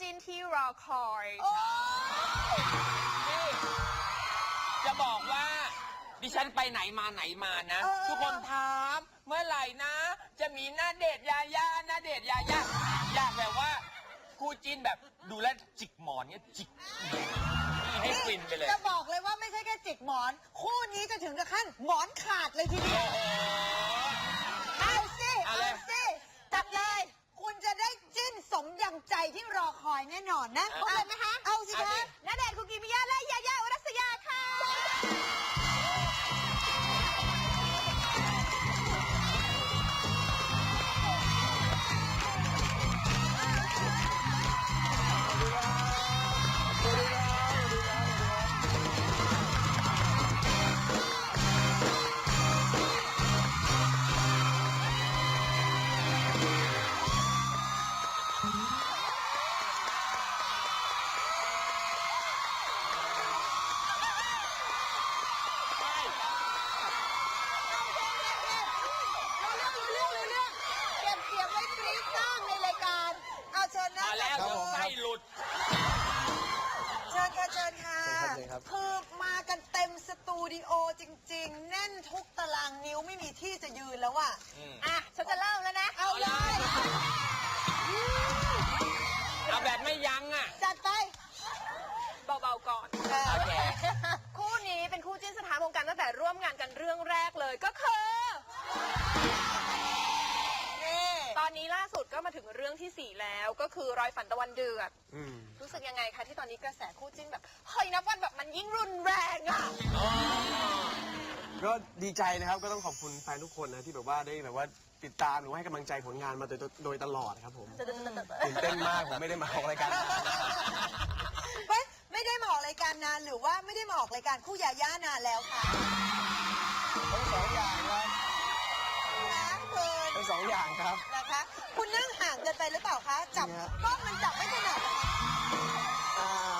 จิ้นที่รอคอย นี่จะบอกว่าดิฉันไปไหนมาไหนมานะทุกคนถามเมื่อไหร่นะ จะมีณเดชน์ยาย่าณเดชน์ยาย่าอยากแบบว่าคู่จิ้นแบบดูแลจิกหมอนเนี่ยจิกให้ฟินไปเลย จะบอกเลยว่าไม่ใช่แค่จิกหมอนคู่นี้จะถึงกับขั้นหมอนขาดเลยทีเดียวเอาสิจัดเลยคุณจะได้จิ้นสมยังใจที่รอคอยแน่นอนนะเอาเลยไหมคะเอาสิคะณเดชน์คุกิมิยะและยาย่าอุรัสยาค่ะมาแล้วไส้หลุดเชิญค่ะคือมากันเต็มสตูดิโอจริงๆแน่นทุกตารางนิ้วไม่มีที่จะยืนแล้วอ่ะฉันจะเริ่มแล้วนะเอาเลยเอาแบบไม่ยั้งอ่ะจัดไปเบาๆก่อนคู่นี้เป็นคู่จิ้นสถานวงการตั้งแต่ร่วมงานกันเรื่องแรกเลยก็คือตอนนี้ล่าสุดก็มาถึงเรื่องที่4แล้วก็คือรอยฝันตะวันเดือดรู้สึกยังไงคะที่ตอนนี้กระแสคู่จิ้นแบบเฮ้ยนับวันแบบมันยิ่งรุนแรงอ่ะก็ดีใจนะครับก็ต้องขอบคุณแฟนทุกคนนะที่แบบว่าได้แบบว่าติดตามหรือว่าให้กำลังใจผลงานมาโดยตลอดครับผมตื่นเต้นมากผมไม่ได้มาออกรายการไม่ได้มาออกรายการนานหรือว่าไม่ได้มาออกรายการคู่ยาย่านานแล้วค่ะทั้งสองอย่างครับทั้งสองอย่างครับนะคะคุณนั่งห่างเกินไปหรือเปล่าคะจับกล้องมันจับไม่ถนัดนะคะ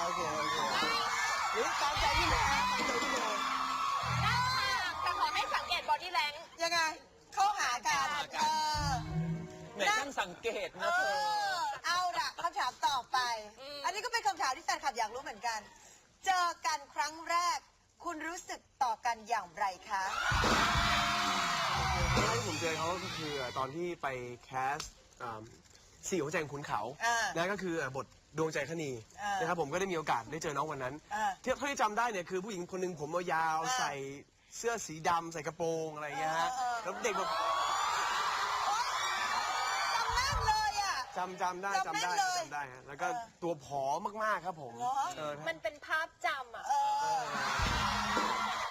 โอเคหรือตามใจที่ไหนตามใจที่ไหนนั่งห่างแต่ขอให้สังเกตบอดี้แลงยังไงเข้าหากันไหนช่างสังเกตนะเธอเอาล่ะคำถามต่อไปอันนี้ก็เป็นคำถามที่แฟนคลับอยากรู้เหมือนกันเจอกันครั้งแรกคุณรู้สึกต่อกันอย่างไรคะที่ผมเจอเขาก็คือตอนที่ไปแคสสี่หัวใจขุนเขานะก็คือบทดวงใจคณีนะครับผมก็ได้มีโอกาสได้เจอน้องวันนั้นที่เท่าที่จำได้เนี่ยคือผู้หญิงคนหนึ่งผมยาวใส่เสื้อสีดำใส่กระโปรงอะไรอย่างเงี้ยฮะแล้วเด็กแบบจำได้ฮะแล้วก็ตัวผอมากๆครับผมมันเป็นภาพจำอ่ะ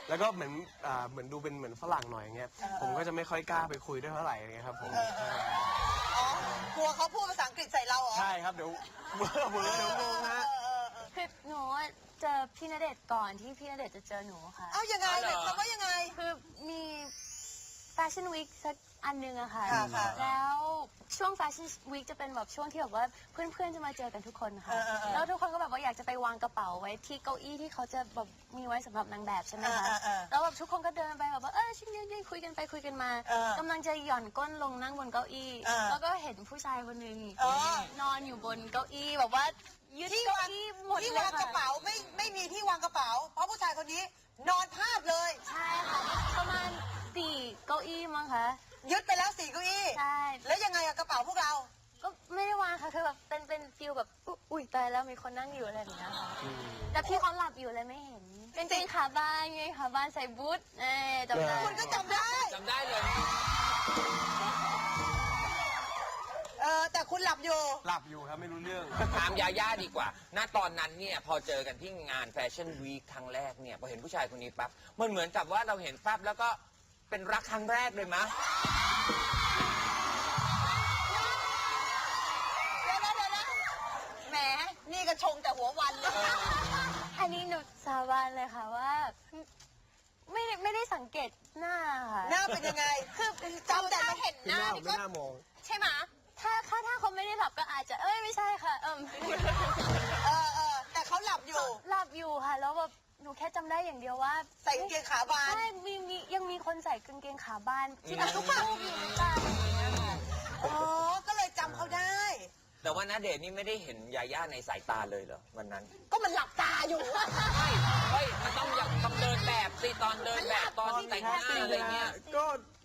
แล้วก็เหมือนดูเป็นเหมือนฝรั่งหน่อยอย่างเงี้ยผมก็จะไม่ค่อยกล้าไปคุยด้วยเท่าไหร่อย่างเงี้ยครับผมกลัวเขาพูดภาษาอังกฤษใส่เราเหรอใช่ครับเดี๋ยวงงฮะคือหนูเจอพี่ณเดชน์ก่อนที่พี่ณเดชน์จะเจอหนูค่ะเอายังไงเนี่ยคำว่ายังไงคือมีแฟชั่นวีคสักอันนึงอะค่ะแล้วช่วงแฟชั่นวีคจะเป็นแบบช่วงที่แบบว่าเพื่อนๆจะมาเจอกันทุกคนค่ะแล้วทุกคนก็แบบว่าอยากจะไปวางกระเป๋าไว้ที่เก้าอี้ที่เขาจะแบบมีไว้สำหรับนางแบบใช่ไหมคะแล้วแบบทุกคนก็เดินไปแบบว่าชิ้นยืนคุยกันไปคุยกันมากำลังจะหย่อนก้นลงนั่งบนเก้าอี้แล้วก็เห็นผู้ชายคนหนึ่งนอนอยู่บนเก้าอี้แบบว่ายึดเก้าอี้หมดเลยค่ะที่วางกระเป๋าไม่มีที่วางกระเป๋าเพราะผู้ชายคนนี้นอนพาดเลยใช่ค่ะประมาณ4 เก้าอี้มั้งคะยึดไปแล้ว4 เก้าอี้ใช่แล้วยังไงอะกระเป๋าพวกเราก็ไม่ได้วางค่ะคือแบบเป็นฟิลแบบอุ้ยตายแล้วมีคนนั่งอยู่อะไรอย่างเงี้ยค่ะแต่พี่เขาหลับอยู่เลยไม่เห็นเป็นขาบ้านไงขาบ้านใส่บูทจำได้คุณก็จำได้เลยแต่คุณหลับอยู่ครับไม่รู้เรื่องถามยาย่าดีกว่าณตอนนั้นเนี่ยพอเจอกันที่งานแฟชั่นวีคครั้งแรกเนี่ยพอเห็นผู้ชายคนนี้ปั๊บมันเหมือนกับว่าเราเห็นปั๊บแล้วก็เป็นรักครั้งแรกเลยมะเดี๋ยวแหมนี่ก็ชงแต่หัววันเลยอันนี้หนูสาบานเลยค่ะว่าไม่ได้สังเกตหน้าค่ะหน้าเป็นยังไงคือจำแต่เห็นหน้าไม่น่ามองใช่ไหมถ้าเขาไม่ได้หลับก็อาจจะไม่ใช่ค่ะแต่เขาหลับอยู่ค่ะแล้วแบบหนูแค่จำได้อย่างเดียวว่าใส่กางเกงขาบานใช่ยังมีคนใส่กางเกงขาบานที่ทุกรูปอยู่ในบ้านก็เลยจำเขาได้ แต่ว่าณเดชน์นี่ไม่ได้เห็นยาย่าในสายตาเลยเหรอวันนั้น ก็มันหลับตาอยู่ ไม่เฮ้ยมันต้องอย่างทำเดินแบบสิตอนเดินแบบตอนที่แต่งหน้าอะไรเงี้ย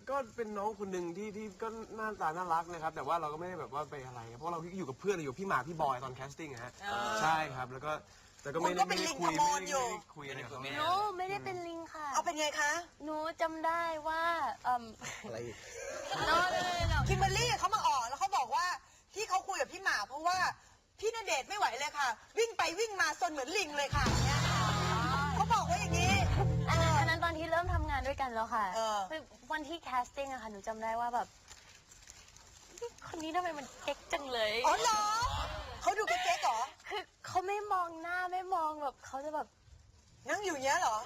ก็เป็นน้องคนหนึ่งที่ก็หน้าตาน่ารักนะครับ แต่ว่าเราก็ไม่ได้แบบว่าไปอะไร เพราะเราอยู่กับเพื่อนอยู่พี่หมากพี่บอยตอนแคสติ้งฮะใช่ครับแล้วก็แต่ก็ไม่ได้คุยคุยอะไรกับเขา หนูไม่ได้เป็นลิงค่ะ เอาเป็นไงคะ หนูจำได้ว่าอะไรอีก โน้โน้ คิมเบอรรี่เขามาออกแล้วเขาบอกว่าที่เขาคุยกับพี่หมากเพราะว่าพี่ณเดชน์ไม่ไหวเลยค่ะ วิ่งไปวิ่งมาซนเหมือนลิงเลยค่ะเนี่ยเขาบอกว่าอย่างนี้ อันนั้นตอนที่เริ่มทำงานด้วยกันแล้วค่ะคือวันที่แคสติ้งอะค่ะหนูจำได้ว่าแบบคนนี้ทำไมมันเก๊กจังเลย อ๋อเหรอเขาดูเก๊กๆเหรอ คือเขาไม่มองหน้าไม่มองแบบเขาจะแบบ นั่งอยู่เนี้ยเหรอ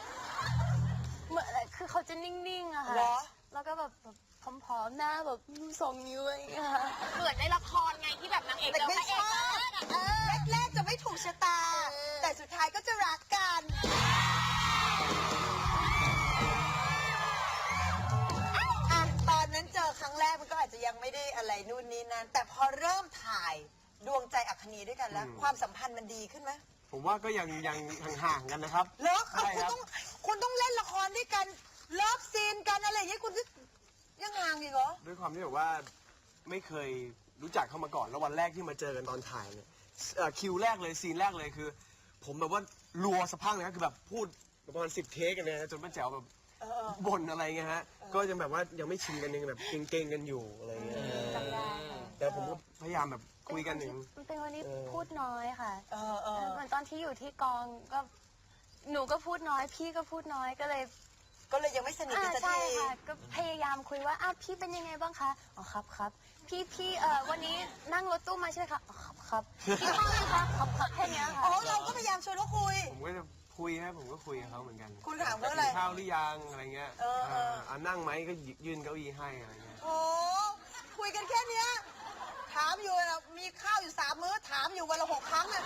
เหมือนคือเขาจะนิ่งๆอะค่ะ เหรอ แล้วก็แบบผอมๆหน้าแบบส่งนิ้วอะไรอย่างเงี้ยค่ะ เหมือนในละครไงที่แบบนางเอก แต่ เจอ ไม่ พระเอ ช ก อบแรกๆจะไม่ถูกชะตา แต่สุดท้ายก็จะรักกันอ่ะตอนนั้นเจอครั้งแรกมันก็อาจจะยังไม่ได้อะไรนู่นนี่นั่นแต่พอเริ่มถ่ายดวงใจอัคนีด้วยกันแล้ว ความสัมพันธ์มันดีขึ้นไหม ผมว่าก็ยังห่างๆกันนะครับ เลิก ใช่ครับ คุณต้องเล่นละครด้วยกันเลิฟซีนกันอะไรอย่างเงี้ยคุณยังห่างอีกเหรอ ด้วยความที่แบบว่าไม่เคยรู้จักเขามาก่อนแล้ววันแรกที่มาเจอกันตอนถ่ายเนี่ยคิวแรกเลยซีนแรกเลยคือ ผมแบบว่ารัวสะพังเลยครับคือแบบพูดประมาณ10 เทคกันเลยนะจนป้าแจ๋วแบบบ่นอะไรเงี้ยฮะก็ยังแบบว่ายังไม่ชินกันยังแบบเก่งๆกันอยู่อะไรเงี้ย จำได้ค่ะ แต่ผมก็พยายามแบบคุยกันถึง เป็นคนที่พูดน้อยค่ะ เออ เหมือนตอนที่อยู่ที่กองก็หนูก็พูดน้อย พี่ก็พูดน้อยก็เลย ก็เลยยังไม่สนิทกันสัก ใช่ ที ค่ะก็พยายามคุยว่าพี่เป็นยังไงบ้างคะอ๋อครับพี่วันนี้นั่งรถตู้มาใช่ไหมคะอ๋อครับพี่ห้องนะคะครับแค่เนี้ยค่ะ อ๋อเราก็พยายามชวนเขาคุย ผมก็จะคุยฮะผมก็คุยกับเขาเหมือนกัน คุณถามว่าอะไร กินข้าวหรือยังอะไรเงี้ย เออ นั่งไหมก็ยื่นเก้าอี้ให้อะไรเงี้ย โอ้คุยกันแค่เนี้ยถามอยู่นะมีข้าวอยู่3 มื้อถามอยู่วันละ6 ครั้งอ่ะ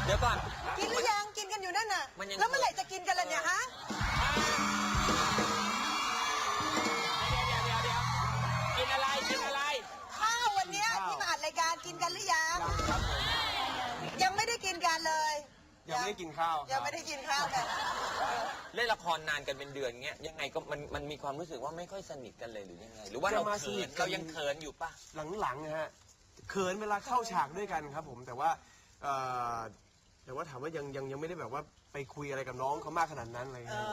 เดี๋ยวก่อน กินหรือยังกินกันอยู่นั่นน่ะ มันยัง แล้วเมื่อไหร่จะกินกันล่ะเนี่ยฮะ เดี๋ยวกินอะไรกินอะไร ข้าววันเนี้ยที่มาอัดรายการกินกันหรือยังยังไม่ได้กินกันเลย ยังไม่ได้กินข้าว ยังไม่ได้กินข้าวกัน เล่นละครนานกันเป็นเดือนเงี้ยยังไงก็มันมีความรู้สึกว่าไม่ค่อยสนิทกันเลยหรือยังไง หรือว่าเราเขินเรายังเขินอยู่ปะ หลังๆนะฮะเขินเวลาเข้าฉากด้วยกันครับผมแต่ว่าถามว่ายังไม่ได้แบบว่าไปคุยอะไรกับน้องเขามากขนาดนั้นอะไรเงี้ย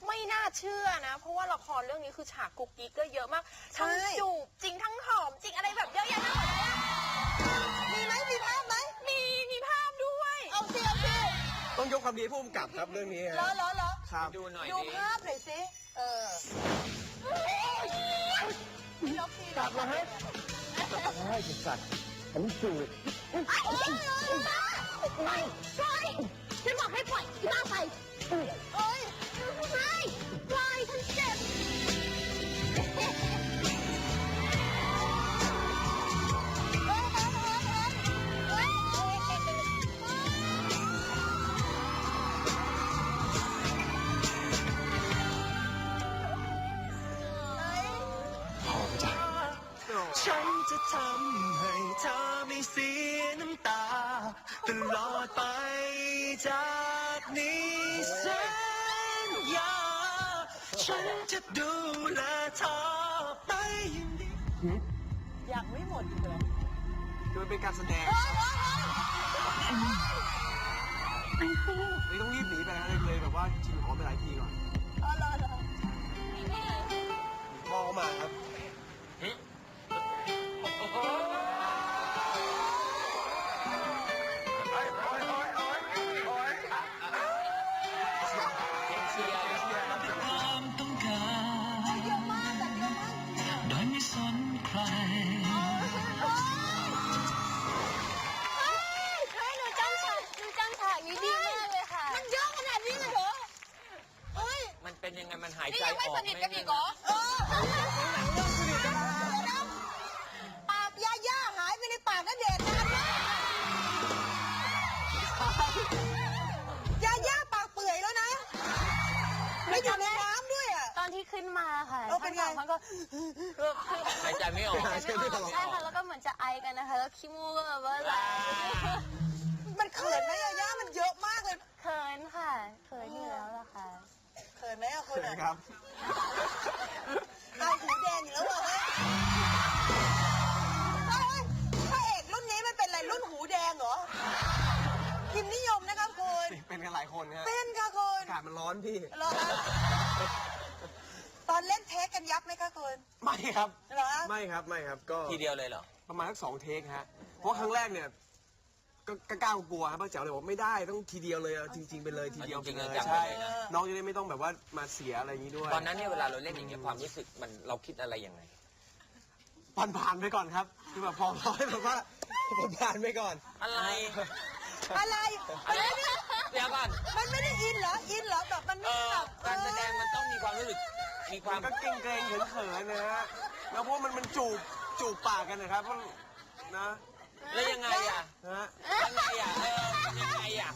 ไม่น่าเชื่อนะ เพราะว่าละครเรื่องนี้คือฉากกุ๊กกิ๊กก็เยอะมากทั้งจูบจริงทั้งหอมจริงอะไรแบบเยอะแยะมากเลยอะ มีไหมมีภาพไหม มีภาพด้วย เอาสิเอาสิ ต้องยกความดีให้ผู้กำกับครับเรื่องนี้ฮะ เหรอ ครับ ดูหน่อย ดู ดิ ภาพหน่อยสิยกที กลับมาให้สัตว์ฉันจูบ ฉันบอกให้ปล่อยที่บ้าไป เอ้ย ไม่ปล่อยฉันเจ็บ ฉันจะทำให้เธอไม่เสียน้ำตา ตลอดไปจากนี้สัญญาฉันจะดูแลเธอไปอย่างดี ยังไม่หมดอีกเหรอ คือมันเป็นการแสดงเลยต้องรีบหนีไปนะเลยแบบว่าชิมหอมไปหลายทีก่อนพ่อเขามาครับ ความต้องการโดยไม่สนใคร หนูจำฉากนี้ดีมากเลยค่ะ มันเยอะขนาดนี้เลยเหรอเฮ้ย มันเป็นยังไงมันหาย นี่ ใจ ยังไม่ ออก สนิทกันอีกเหรอ ปากย่าหายไปในปากณเดชน์นานมากย่าปากเปื่อยแล้วนะไม่อยู่ในน้ำด้วยอ่ะ ตอนที่ขึ้น ขึ้นมาค่ะ เป็นไง มันก็ หายใจไม่ออก ใช่ค่ะแล้วก็เหมือนจะไอกันนะคะแล้วขี้มูกก็แบบว่าไหล มันเขินไหมยาย่ามันเยอะมากเลย เขินค่ะเขินอยู่แล้วล่ะค่ะ เขินไหมอะคุณ เขิน อะ ครับ เอาหูแดงอยู่แล้วเหรอเฮ้ยพระเอกรุ่นนี้มันเป็นอะไรรุ่นหูแดงเหรอพิมพ์นิยมนะครับคุณ เป็นกันหลายคนฮะ เป็นค่ะคุณ อากาศมันร้อนพี่ เหรอฮะตอนเล่นเทคกันยับไหมคะคุณ ไม่ครับ เหรอฮะ ไม่ครับไม่ครับก็ ทีเดียวเลยเหรอ ประมาณสัก2 เทคฮะเพราะครั้งแรกเนี่ยก็กล้ากลัวครับป้าแจ๋วเลยบอกไม่ได้ต้องทีเดียวเลยเอาจริง ๆ ไปเลยทีเดียว จริงๆ ไปเลย จังๆ ใช่ เลยนะ น้องจะได้ไม่ต้องแบบว่ามาเสียอะไรอย่างนี้ด้วย ตอนนั้นเนี่ยเวลาเราเล่นอย่างเงี้ยความรู้สึกมันเราคิดอะไรยังไง ผ่านไปก่อนครับคือแบบพอให้แบบว่าผ่านไปก่อน อะไร อะไรมันไม่ได้ เดี๋ยวก่อน มันไม่ได้อินเหรออินเหรอแบบมัน เอ ไม่ อ แบบ การแสดงมันต้องมีความรู้สึกมีความ ก็เกรงๆเขินๆนะฮะแล้วเพราะมันจูบปากกันนะครับเพราะนะ แล้วยังไงอ่ะ ฮะ ยังไงอ่ะยังไงอ่ะ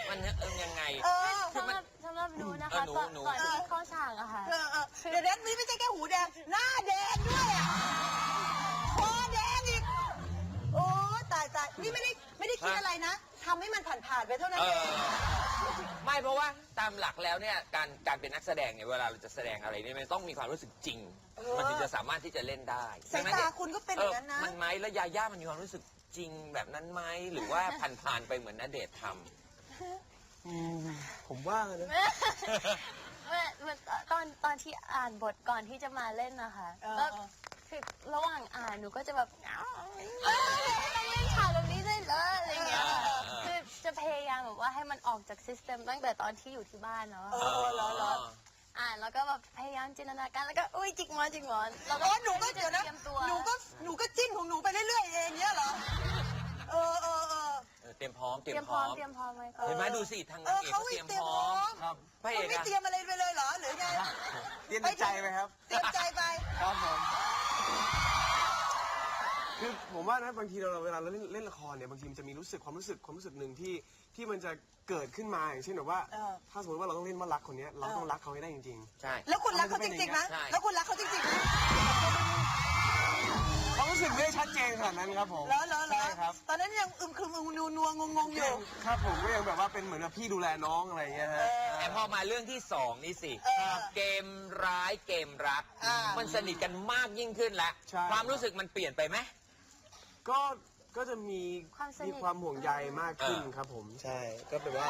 มันยังไง เออ สำหรับหนูนะคะ หนู ก่อนที่เข้าฉากอะค่ะ เดี๋ยวนี้ไม่ใช่แค่หูแดงหน้าแดงด้วยอ่ะคอแดงอีกโอ้ตายนี่ไม่ได้คิดอะไรนะทำให้มันผ่านๆไปเท่านั้น เอ เอ อง ไม่เพราะว่าตามหลักแล้วเนี่ยการเป็นนักแสดงเนี่ยเวลาเราจะแสดงอะไรเนี่ยมันต้องมีความรู้สึกจริง มันถึงจะสามารถที่จะเล่นได้ สายตาคุณก็เป็นอย่างนั้นนะ มันไหมแล้วยาย่ามันมีความรู้สึกจริงแบบนั้นไหมหรือว่าผ่านๆไปเหมือนณเดชน์ท ผมว่านะ ตอนที่อ่านบทก่อนที่จะมาเล่นนะคะก็คือระหว่างอ่านหนูก็จะแบบต้องเล่นฉากแบบนี้ได้เหรออะไรเงี้ยคือจะพยายามแบบว่าให้มันออกจากซิสเต็มตั้งแต่ตอนที่อยู่ที่บ้านเนาะ ำ อ่านแล้วก็แบบพยายามจินตนาการแล้วก็อุ้ยจิกหมอนแล้ว อ๋อหนูก็เดี๋ยวนะ เตรียมตัว หนูก็จิ้นของหนูไปเรื่อยๆเองเนี้ยเหรอเออ เตรียมพร้อม เตรียมพร้อมไว้ก่อน เห็นไหมดูสิทาง เอ นา อง เอก เขา เขา ไม่ เตรียม เตรีย พ ม ร้ พ อ ร้อ ม ม ครับ พระเอ เขา ก ไม่ อะ เตรียมอะไรไปเลยเหรอหรือไง เตรียมในใจไหมครับ เตรียมใจไป ครับผมคือผมว่านะบางทีเราเวลาเราเล่นละครเนี่ยบางทีมันจะมีความรู้สึกหนึ่งที่มันจะเกิดขึ้นมาอย่างเช่นแบบว่า ถ้าสมมติว่าเราต้องเล่นว่ารักคนเนี้ยเราต้องรักเขาให้ได้จริง ใช่ แล้วคุณรักเขาจริงๆนะ ใช่ แล้วคุณรักเขาจริงๆนะ ๆความรู้สึกไม่ได้ชัดเจนขนาดนั้นครับผม เหรอ ใช่ครับ ตอนนั้นยังอึมครึมนัวงงๆอยู่ ครับผมก็ยังแบบว่าเป็นเหมือนแบบพี่ดูแลน้องอะไรอย่างเงี้ยฮะ แต่พอมาเรื่องที่สองนี่สิ เออ เกมร้ายเกมรัก มันสนิทกันมากยิ่งขึ้นแล้ว ใช่ ความรู้สึกมันเปลี่ยนไปไหม ก็จะมี ความสนิท ความห่วงใยมากขึ้นครับผมใช่ก็แบบว่า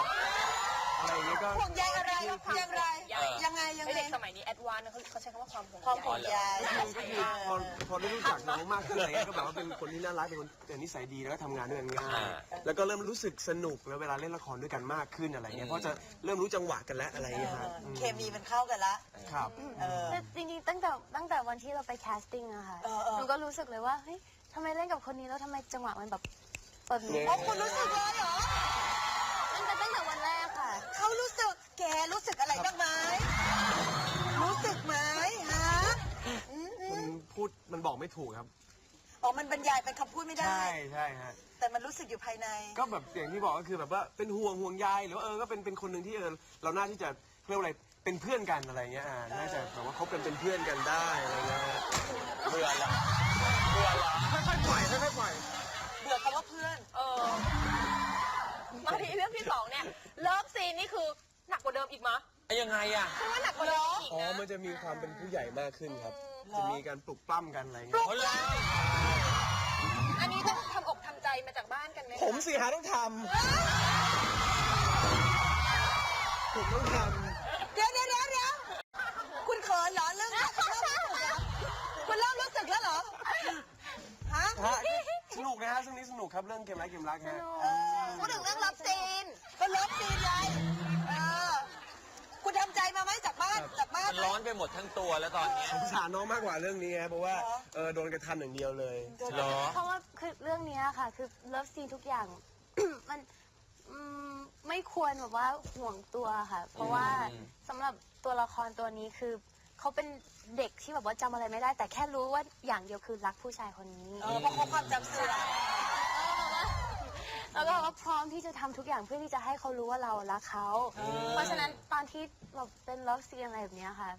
อะไรอย่างเงี้ยก็ ห่วงใยอะไรอย่างไร เออ ยังไง เด็กสมัยนี้แอดวานซ์เขาใช้คำว่าความห่วง ความ ใย ห่วงใย ก็คือพอได้รู้จักน้องมากขึ้นอะไรเงี้ยก็แบบว่าเป็นคนที่น่ารักเป็นคนนิสัยดีแล้วก็ทำงานด้วยกันง่ายแล้วก็เริ่มรู้สึกสนุกแล้วเวลาเล่นละครด้วยกันมากขึ้นอะไรเงี้ยเพราะจะเริ่มรู้จังหวะกันแล้วอะไรเงี้ยฮะ เคมีมันเข้ากันละ ครับ แต่จริงๆตั้งแต่วันที่เราไปแคสติ้งอะค่ะ เออ หนูก็รู้สึกเลยว่าเฮ้ยทำไมเล่นกับคนนี้แล้วทำไมจังหวะมันแบบแบบนี้ อ๋อคุณรู้สึกเลยเหรอ ตั้งแต่วันแรกค่ะ เขารู้สึกแกรู้สึกอะไรบ้างไหมรู้สึกไหมฮะ มันบอกไม่ถูกครับ อ๋อมันบรรยายเป็นคำพูดไม่ได้ ใช่ฮะ แต่มันรู้สึกอยู่ภายใน ก็แบบอย่างที่บอกก็คือแบบว่าเป็นห่วงใยหรือว่าก็เป็นคนหนึ่งที่เราน่าที่จะเรียกว่าอะไรเป็นเพื่อนกันอะไรเงี้ยน่าจะแบบว่าคบกันเป็นเพื่อนกันได้อะไรเงี้ย เบื่อเหรอเบื่อเหรอ ค่อยๆปล่อยค่อยๆปล่อย เบื่อคำว่าเพื่อน มาที่เรื่องที่สองเนี่ยเลิฟซีนนี่คือหนักกว่าเดิมอีกมั้ย ยังไงอ่ะ คือว่าหนักกว่าเดิมอีก อ๋อ นะ มันจะมีความเป็นผู้ใหญ่มากขึ้นครับ จะมีการปลุกปล้ำกันอะไรเงี้ย เขาเล่า อันนี้ต้องทำอกทำใจมาจากบ้านกันไหมคะ ผมสิหาต้องทำผมต้องท เดี๋ยวคุณเขินเหรอเรื่องคุณเริ่มรู้สึกแล้วเหรอฮะ ำฮะสนุกนะฮะเรื่องนี้สนุกครับเรื่องเกมรักฮะ พูดถึงเรื่องรับซีนก็รับซีนไงคุณทำใจมาไหมจากบ้าน มันร้อนไปหมดทั้งตัวแล้วตอนเนี้ย สงสารน้องมากกว่าเรื่องนี้ครับเพราะว่าโดนกระทำอย่างเดียวเลย เหรอ เพราะว่าคือเรื่องเนี้ยค่ะ คือเลิฟซีนทุกอย่าง มันไม่ควรแบบว่าห่วงตัวค่ะ เพราะว่าสำหรับตัวละครตัวนี้คือเขาเป็นเด็กที่แบบว่าจำอะไรไม่ได้ แต่แค่รู้ว่าอย่างเดียวคือรักผู้ชายคนนี้ เพราะเขาความจำเสื่อม แล้วก็แบบว่าพร้อมที่จะทำทุกอย่างเพื่อที่จะให้เขารู้ว่าเรารักเขา เพราะฉะนั้นตอนที่แบบเป็นเลิฟซีนอะไรแบบเนี้ยค่ะ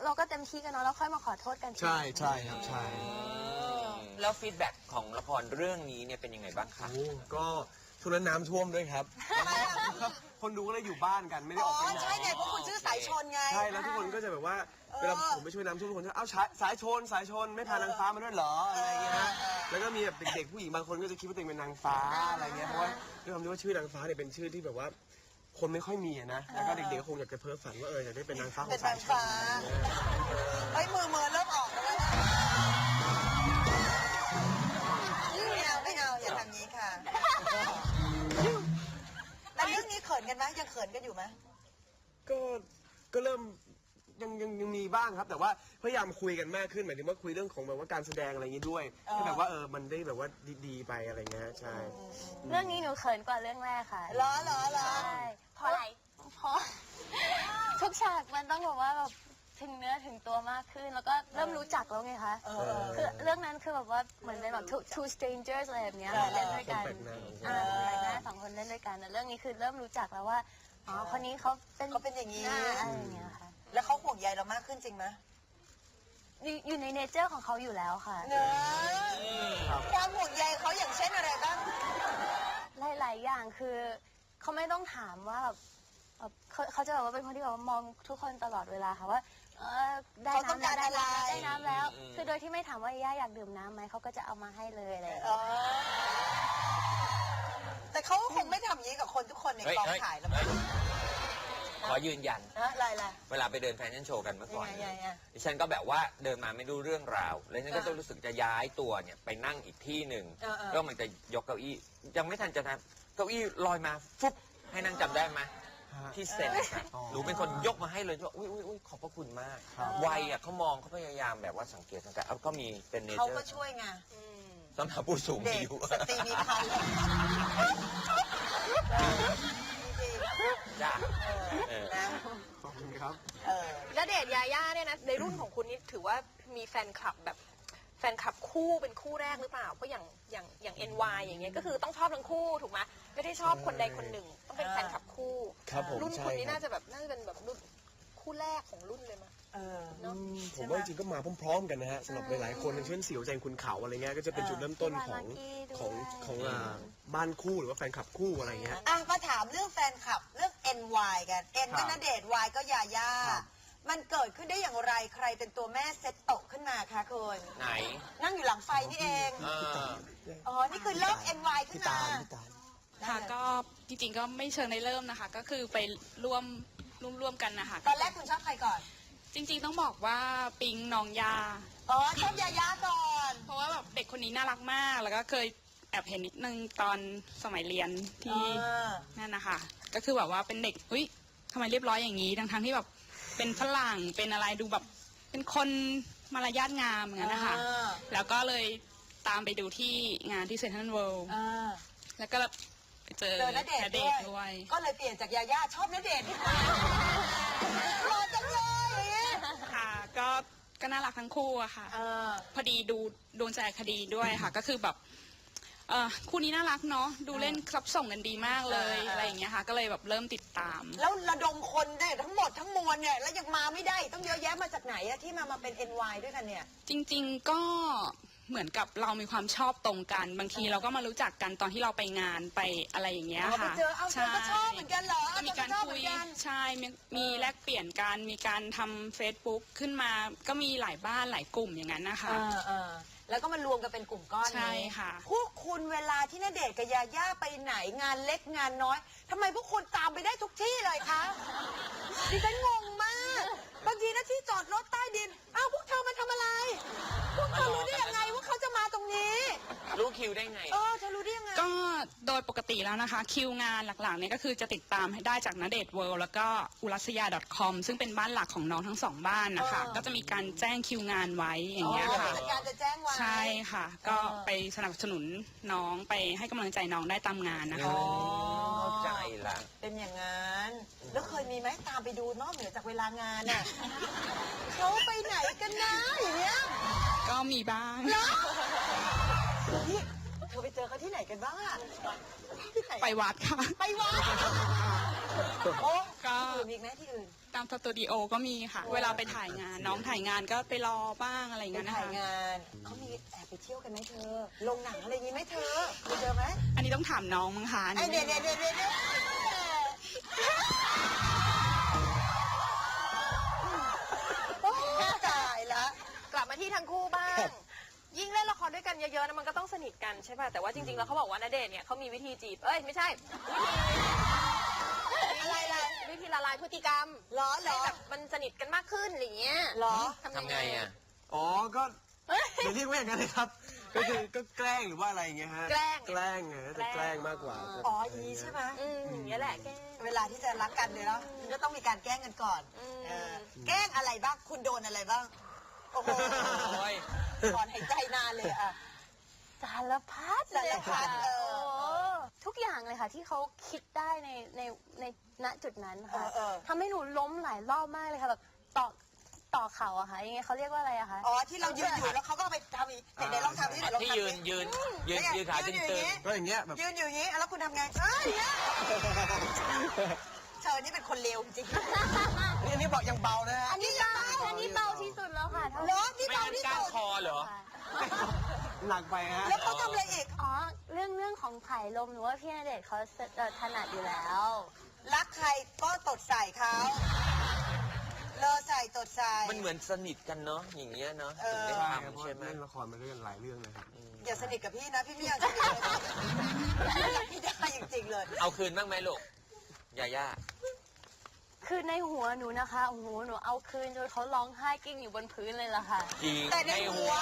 เราก็เต็มที่กันเนาะแล้วค่อยมาขอโทษกันที ใช่ใช่ครับใช่ แล้วฟีดแบ็กของละครเรื่องนี้เนี่ยเป็นยังไงบ้างคะ โอ้ก็ช่วงนั้นน้ำท่วมด้วยครับ คนดูก็เลยอยู่บ้านกันไม่ได้ออกไปไหน ใช่ไงเพราะคุณชื่อสายชนไง ใช่แล้วทุกคนก็จะแบบว่าเวลาผมไปช่วยน้ำท่วมทุกคนจะเอ้าสายชนไม่พานางฟ้ามาด้วยเหรออะไรเงี้ยนะแล้วก็มีแบบเด็กๆผู้หญิงบางคนก็จะคิดว่าตัวเองเป็นนางฟ้าอะไรเงี้ยเพราะว่าด้วยความที่ว่าชื่อนางฟ้าเนี่ยเป็นชื่อที่แบบว่า คนไม่ค่อยมีอะนะแล้วก็เด็กๆก็คงอยากจะเพ้อฝันว่าอยากได้เป็นนางฟ้าขอ เป็น งสาน าย ง ช ฟ้าน เฮ้ยมือเริ่มออกแล้วนะไม่เอาอย่าทำนี้ค่ะแล้วเรื่องนี้เขินกันไหมยังเขินกันอยู่ไหม ก็เริ่มยังมีบ้างครับ แต่ว่าพยายามคุยกันมากขึ้นหมายถึงว่าคุยเรื่องของแบบว่าการแสดงอะไรอย่างนี้ด้วยให้แบบว่ามันได้แบบว่าดีๆไปอะไรเงี้ยใช่ เรื่องนี้หนูเขินกว่าเรื่องแรกค่ะ เหรอ ใช่เพราะอะไรเพราะ ทุกฉากมันต้องแบบว่าแบบถึงเนื้อถึงตัวมากขึ้น แล้วก็เริ่มรู้จักแล้วไงคะคือเรื่องนั้นคือแบบว่าเหมือนเป็นแบบ two strangers อะไรแบบเนี้ยเล่นด้วยกัน คนแปลกหน้า แปลกหน้าสองคนเล่นด้วยกันแต่เรื่องนี้คือเริ่มรู้จักแล้วว่าอ๋อคนนี้เขาเป็น อย่างนี้ อะไรอย่างเงี้ยค่ะ แล้วเขาห่วงใยเรามากขึ้นจริงไหม อยู่ในเนเจอร์ของเขาอยู่แล้วค่ะ เนอะความห่วงใยเขาอย่างเช่นอะไรบ้าง หลายๆอย่างคือเขาไม่ต้องถามว่าแบบเขาจะแบบว่าเป็นคนที่แบบว่ามองทุกคนตลอดเวลาค่ะว่าได้ เขาต้อง น้ำ การ แล้ว อะไร ได้น้ำแล้ว คือโดยที่ไม่ถามว่าย่าอยากดื่มน้ำไหมเขาก็จะเอามาให้เลยอะไรอย่าง อ๋ เงี้ย อแต่เขาคงไม่ทำอย่างนี้กับคนทุกคนในกองถ่ายแล้วมั้ง ขอยืนยัน อะไรล่ะ เวลาไปเดินแฟชั่นโชว์กันเมื่อก่อน ยังไง ดิฉันก็แบบว่าเดินมาไม่รู้เรื่องราว แล้วฉันก็จะรู้สึกจะย้ายตัวเนี่ยไปนั่งอีกที่หนึ่งก็มันจะยกเก้าอี้ ยังไม่ทันจะทำเก้าอี้ลอยมาฟุ๊บให้นั่งจำได้ไหมที่เซ็นค่ะหนูเป็นคนยกมาให้เลยว่าอุ้ยขอบพระคุณมากวัยเขามองเขาพยายามแบบว่าสังเกตเอาก็มีเป็นเน เขา เจอ ก็ ร์ ช่วยไง สำหรับผู้สูง เด็ อาก ยุ สตรีมีคันจริง จ้า ๆนะ ขอบคุณครับ ณเดชน์ยาย่าเนี่ยนะในรุ่นของคุณนี่ถือว่ามีแฟนคลับแบบแฟนคลับคู่เป็นคู่แรกหรือเปล่าเพราะอย่าง NY อย่างเงี้ยก็คือต้องชอบทั้งคู่ถูกไหมไม่ได้ชอบคนใดคนหนึ่งต้องเป็นแฟนคลับคู่ ครับผม รุ่นคุณนี่ ใช่ครับ น่าจะเป็นแบบรุ่นคู่แรกของรุ่นเลยมั้ยเนอะ ผมว่าจริงๆก็มาพร้อมๆกันนะฮะสำหรับหลายๆคนอย่างเช่นเสี่ยวใจคุณเขาอะไรเงี้ยก็จะเป็นจุดเริ่มต้นของบ้านคู่หรือว่าแฟนคลับคู่อะไรเงี้ย มาถามเรื่องแฟนคลับเรื่อง NY กัน N ก็ณเดชน์ Y ก็ยาย่า ครับ มันเกิดขึ้นได้อย่างไรใครเป็นตัวแม่เซตโตะขึ้นมาคะคุณ ไหน นั่งอยู่หลังไฟนี่เอง อ๋อ นี่คือเริ่ม NY ขึ้นมา ค่ะก็จริงๆก็ไม่เชิงในเริ่มนะคะ ก็คือไปร่วมกันนะคะ ตอนแรกคุณชอบใครก่อน จริงๆต้องบอกว่าปิงน้องยา อ๋อ ชอบยาย่าก่อน เพราะว่าแบบเด็กคนนี้น่ารักมาก แล้วก็เคยแอบเห็นนิดนึงตอนสมัยเรียนที่นั่นนะคะก็คือแบบว่าเป็นเด็กเฮ้ยทำไมเรียบร้อยอย่างนี้ทั้งที่แบบเป็นฝรั่งเป็นอะไรดูแบบเป็นคนมารยาทงามอย่างนั้นนะคะแล้วก็เลยตามไปดูที่งานที่เซ็นทรัลเวิลด์แล้วก็ไปเจอ ณเดชน์ ณเดชน์ด้วย ก็เลยเปลี่ยนจากยาย่าชอบณเดชน์ขึ้นมาหล่อจังเลยอย่างเงี้ย ค่ะก็น่ารักทั้งคู่อะค่ะพอดีดูดวงใจคดีด้วยค่ะ ก็คือแบบคู่นี้น่ารักเนาะดูเล่นซับส่งกันดีมากเลยอะไรอย่างเงี้ยค่ะ ก็เลยแบบเริ่มติดตาม แล้วระดมคนเนี่ยทั้งหมดทั้งมวลเนี่ยแล้วยังมาไม่ได้ต้องเยอะแยะมาจากไหนอะที่มาเป็น NY ด้วยกันเนี่ย จริงๆก็เหมือนกับเรามีความชอบตรงกัน บางทีเราก็มารู้จักกันตอนที่เราไปงานไปอะไรอย่างเงี้ย ไป ค่ะ เจอเธอก็ชอบเหมือนกันเหรอ ก็มีการ เธอชอบเห คุ มื ย อนกัน ใช่มีแลกเปลี่ยนกันมีการทำ Facebook ขึ้นมาก็มีหลายบ้านหลายกลุ่มอย่างนั้นนะคะ แล้วก็มารวมกันเป็นกลุ่มก้อนนี้ ใช่ค่ะ พวกคุณเวลาที่ณเดชน์กับยาย่าไปไหนงานเล็กงานน้อยทำไมพวกคุณตามไปได้ทุกที่เลยคะดิฉันงงมากบางทีนะที่จอดรถใต้ดินอ้าวพวกเธอมาทำอะไร พวกเธอรู้ได้ยังไงว่าเขาจะมาตรงนี้ รู้คิวได้ไง เธอรู้ได้ยังไง ก็โดยปกติแล้วนะคะคิวงานหลักๆเนี่ยก็คือจะติดตามให้ได้จากณเดชน์เวิลด์แล้วก็อุรัสยา .com ซึ่งเป็นบ้านหลักของน้องทั้งสองบ้านนะคะก็จะมีการแจ้งคิวงานไว้อย่างเงี้ยค่ะ จัดการจะแจ้งไว้ ใช่ค่ะ ก็ไปสนับสนุนน้องไปให้กำลังใจน้องได้ตามงานนะคะ เข้าใจละ เป็นอย่างนั้น แล้วเคยมีไหมตามไปดูนอกเหนือจากเวลางานน่ะ เขาไปไหนกันนะอย่างเงี้ย ก็มีบ้าง นี่เธอไปเจอเขาที่ไหนกันบ้างอะที่ไหน ไปวัดค่ะ ไปวัดโอ้ ก็ โ อื่นมีอีกไหมที่อื่น ตามสตูดิโอก็มีค่ะ เวลาไปถ่ายงาน น้องถ่ายงานก็ไปรอบ้างอะไรอย่าง ไป เงี้ยนะ ถ่าย คะ งานเขามีแอบไปเที่ยวกันไหมเธอ ลงหนังอะไรอย่างงี้ไหมเธอเคยเจอไหม อันนี้ต้องถามน้องมั้งคะอัน ไอ นี้ เดี๋ยวตายละ กลับมาที่ทั้งคู่บ้าง ยิ่งเล่นละครด้วยกันเยอะๆนะมันก็ต้องสนิทกันใช่ป่ะแต่ว่าจริงๆแล้วเขาบอกว่าณเดชน์เนี่ยเขามีวิธีจีบไม่ใช่วิธีละลายพฤติกรรม เหรอ ให้แบบมันสนิทกันมากขึ้นอะไรเงี้ย เหรอ ทำไงอ่ะ อ๋อก็อย่าเรียกว่าอย่างนั้นเลยครับ ก็คือก็แกล้งหรือว่าอะไรอย่างเงี้ยฮะ แกล้ง แกล้งไงจะแกล้งมากกว่า อ๋ออย่างนี้ใช่ไหม อย่างเงี้ยแหละแกล้ง เวลาที่จะรักกันเนี่ยเนาะมันก็ต้องมีการแกล้งกันก่อน เออแกล้งอะไรบ้าง คุณโดนอะไรบ้าง โอ้โห โอ้ย ก่อนหายใจนานเลยอะ สารพัดเลย สารพั ค่ะ ด ทุกอย่างเลยค่ะที่เขาคิดได้ในณจุดนั้นค่ะ เออ ทำให้หนูล้มหลายรอบมากเลยค่ะแบบต่อเข่าอะค่ะยังไงเขาเรียกว่าอะไรอะคะ อ๋อที่เรายืนอยู่แล้วเขาก็เอาไปทำอีกไหนๆลองทำดิไหนลอง ที่ ทำ ยืน ดิ ยืนขาตึง ก็อย่างเงี้ยแบบ ยืนอยู่อย่างนี้แล้วคุณทำไงเนี่ยเธอนี่เป็นคนเลวจริง อันนี้บอกยังเบานะฮะ อันนี้เบาที่สุดแล้วค่ะ ๆเหรอนี่ ไม่ เบา งั้น ที่ ก้าน สุด คอเหรอ หนักไปฮะ แล้วเขาทำอะไรอีก อ๋อเรื่องของไผ่ลมหนูว่าพี่ณเดชน์เขาถนัดอยู่แล้ว รักใครก็ตดใส่เขาเลอใส่ตดใส่ มันเหมือนสนิทกันเนาะอย่างเงี้ยเนาะ เออ ถึงได้ ใช่ครับ ทำ เพราะ ใช่ไหม เล่นละครมาด้วยกันหลายเรื่องเลยครับ อย่าสนิทกับพี่นะพี่ไม่อยากสนิทเลยพี่ได้จริงๆเลย เอาคืนบ้างไหมลูกยาย่า คือในหัวหนูนะคะโอ้โหหนูเอาคืนจนเขาร้องไห้กิ้งอยู่บนพื้นเลยล่ะค่ะ จริง แต่ในหัว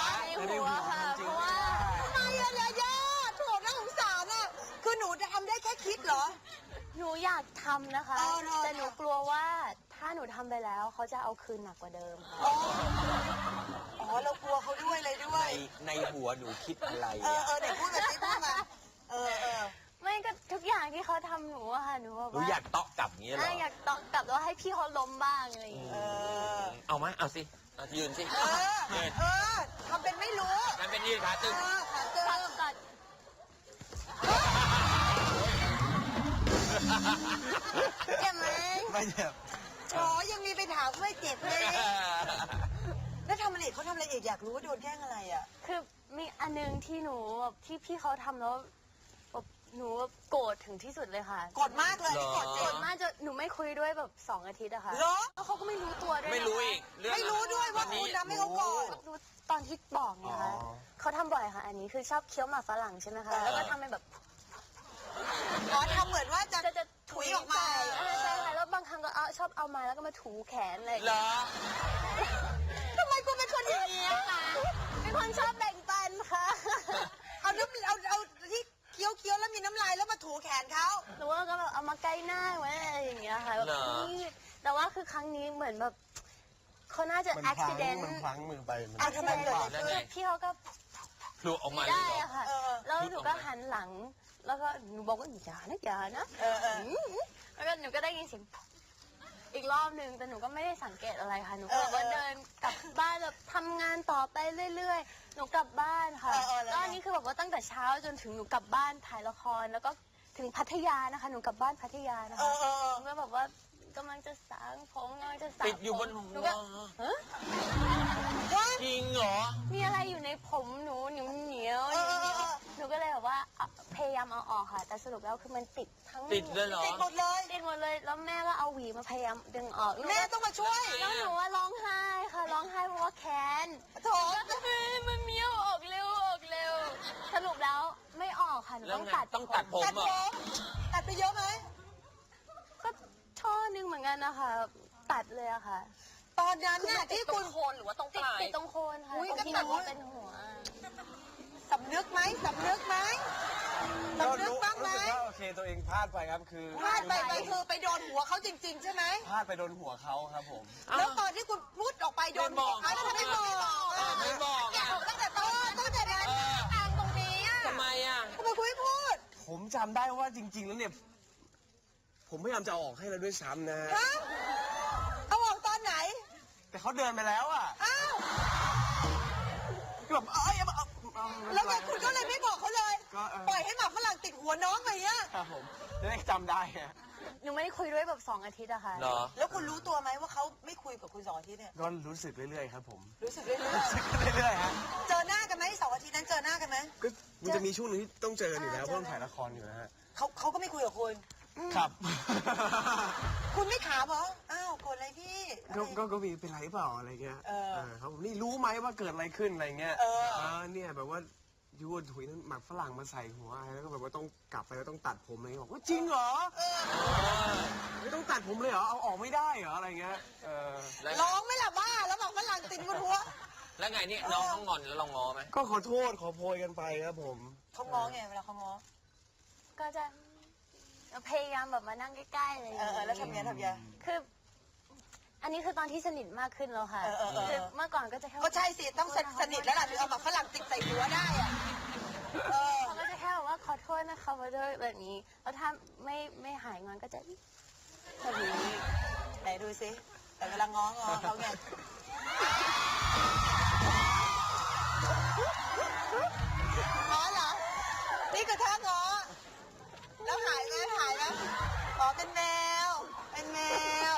ในหัวค่ะเพราะว่า ทำไมอะยาโถน่าสงสารอะคือหนูทำได้แค่คิดเหรอ หนูอยากทำนะคะ แต่หนูกลัวว่าถ้าหนูทำไปแล้วเขาจะเอาคืนหนักกว่าเดิมค่ะ อ๋อเรากลัวเขาด้วยเลยด้ว ใน ย ในหัวหนูคิดอะไร เออ อะ เออเดี๋ยวพูดมาสิพูดมาเออ ไม่ก็ทุกอย่างที่เขาทำหนูอะค่ะหนูแบบ หนู ว่า อยากเตาะกลับอย่างเงี้ยเหรอ อยากตอบกลับแล้วให้พี่เขาล้มบ้างอะไรอย่างเงี้ย เอาไหมเอาสิเอายืนสิ ยืน ทำเป็นไม่รู้ มันเป็นยืนขาตึง ขาเติ ตัด ม ตัด เจ็บไหม ไม่เจ็บ อ๋อยังมีไปถามไม่เจ็บเลยแล้วทำอะไรอีกเขาทำอะไรอีกอยากรู้ว่าโดนแกล้งอะไรอ่ะ คือมีอันนึงที่หนูแบบที่พี่เขาทำแล้วแบบหนูแบบโกรธถึงที่สุดเลยค่ะ กดมากเลยที่กด โก เจ็ ร บ ธมากจนหนูไม่คุยด้วยแบบ2 อาทิตย์อะค่ะ เหรอ แล้วเขาก็ไม่รู้ตัวด้วย ไม่ นะคะ รู้อีกเรื่อง ไม่รู้ด้วยว่าคุณทำให้เขาโกรธ รู้ตอนที่บอกไงคะเขาทำบ่อยค่ะ อันนี้คือชอบเคี้ยวหมากฝรั่งใช่ไหมคะแล้วก็ทำเป็นแบบ อ๋อทำเหมือนว่าจะ จะ ถุยออกมา ใช่ค่ะแล้วบางครั้งก็ชอบเอามาแล้วก็มาถูแขนอะไรอย่าง เหร เงี้ย อ ทำไมคุณเป็นคนอย่างนี้ล่ะ เป็นคนชอบแบ่งปันค่ะ เอาที่เคี้ยวแล้วมีน้ำลายแล้วมาถูแขนเขา หรือว่าก็แบบเอามาใกล้หน้าไว้อะไรอย่างเงี้ยค่ะแบบ เหรอ นี่แต่ว่าคือครั้งนี้เหมือนแบบเขาน่าจะ มันพลั้ง accident มันพลั้งมือไปมัน ทำไมเกิดอะไร แล้ว ขึ้ ไง น พี่เขาก็ พลุออกมาเลย ได้ เหรอ อะค่ะ เออ แล้วหนูก็หันหลัง แล้วก็หนูบอกว่าอย่านะ เออ แล้วก็หนูก็ได้ยินเสียงอีกรอบหนึ่งแต่หนูก็ไม่ได้สังเกตอะไรค่ะหนูก็แบบว่าเดินกลับบ้านแบบทำงานต่อไปเรื่อยๆหนูกลับบ้านค่ะแล้วอันนี้คือแบบว่าตั้งแต่เช้าจนถึงหนูกลับบ้านถ่ายละครแล้วก็ถึงพัทยานะคะหนูกลับบ้านพัทยานะคะหนูก็แบบว่ากำลังจะสางผมกำลังจะสระ ติดอยู่บน ห หั นู ว ก็ฮะ จริงเหรอ มีอะไรอยู่ในผมหนูเหนียวหนูก็เลยแบบว่าพยายามเอาออกค่ะ แต่สรุปแล้วคือมันติดทั้ง ติดเลยเหรอ ติดหมดเลย ติดหมดเลยแล้วแม่ก็เอาหวีมาพยายามดึงออก แม่ต้องมาช่วย แล้วหนูว่าร้องไห้ค่ะร้องไห้เพราะว่าแค้น โถ มันมีเอาออกเร็วออกเร็ว สรุปแล้วไม่ออกค่ะหนู แล้ว ต้อง ไง ตัด ต้องตัดผม ตัด เหร ผ อ มตัดไปเยอะไหม ก็ช่อนึงเหมือนกันนะคะตัดเลยอะค่ะ ตอนนั้น คือ น่ะ มันติด ที่ ตร คุ ง ณ โคนหรือว่าตรงปลาย ติดตรงโคนค่ะ อุ๊ย ตรงที่ ก็ ห ตั นู ด เป็นหัว สำนึกไหมสำนึกไหมสำนึกบ้างไหม รู้สึกว่าโอเคตัวเองพลาดไปครับคือ พลาดไปคือไปโดนหัวเขาจริง ๆ ใช่ไหม พลาดไปโดนหัวเขาครับผม แล้วตอนที่คุณพูดออกไปโดนหัวเขาทำไมไม่บอก ไม่บอก แก อ่ะ บอกตั้งแต่ต้นตั้งแต่นั้น ทางตรงนี้อ่ะ ทำไมอ่ะ ทำไมคุณไม่พูด ผมจำได้ว่าจริง ๆ แล้วเนี่ย ผมพยายามจะเอาออกให้แล้วด้วยซ้ำนะ ฮะ เอาออกตอนไหน แต่เขาเดินไปแล้วอ่ะ อ้าว ก็แบบเอ้ยเอา แล้วไงคุณก็เลยไม่บอกเขาเลย ก็ ปล่อยให้หมาฝรั่งติดหัวน้องไปเงี้ย ครับผมจะได้จำได้ไง หนูไม่ได้คุยด้วยแบบ2 อาทิตย์อะค่ะ เหรอ แล้วคุณรู้ตัวไหมว่าเขาไม่คุยกับคุณ2 อาทิตย์เนี่ย ก็รู้สึกเรื่อยๆครับผม รู้สึกเรื่อย เรื่อยๆฮะ ๆเจอหน้ากันไหม2 อาทิตย์นั้นเจอหน้ากันไหม ก็มันจะมีช่วงหนึงที่ต้องเจอกันอยู่แล้วเพราะต้องถ่ายละครอยู่นะฮะ เขาก็ไม่คุยกับคุณ ครับ คุณไม่ถามเหรอ อ้าวโกรธอะไรพี่ ก็มีเป็นไรเปล่าอะไรเงี้ย เออ ครับผมนี่รู้ไหมว่าเกิดอะไรขึ้นอะไรเงี้ย เออ เนี่ยแบบว่ายูนถุยนั้นหมักฝรั่งมาใส่หัวแล้วก็แบบว่าต้องกลับไปแล้วต้องตัดผมอะไรเงี้ยบอกว่าจริงเหรอไม่ต้องตัดผมเลยเหรอเอาออกไม่ได้เหรออะไรเงี้ย แล้ว ร้องไม่ล่ะบ้า แล้วบอกฝรั่งติดบนหัว แล้วไงนี่น้องเขางอนแล้วเราง้อไหม ก็ขอโทษขอโพยกันไปครับผม เขาง้อไงเวลาเขาง้อ ก็จะพยายามแบบมานั่งใกล้ๆอะไรอย่างเงี้ย แล้วทำไงทำไง คือ อันนี้คือตอนที่สนิทมากขึ้นแล้วค่ะ เออ คือเมื่อก่อนก็จะแค่ ก็ใช่สิ ต้องสนิทแล้วล่ะถึงเอาหมักฝรั่งติดใส่หัวได้อะเออ เขาก็จะแค่บอกว่าขอโทษนะคะมาด้วยแบบนี้ แล้วถ้าไม่หายงอนก็จะแบบนี้ ไหนดูสิ แต่เวลาง้องอเขาไงง้อเหรอ นี่คือท่าง้อ แล้วหายไหมหายไหมอ๋อเป็นแมว เป็นแมว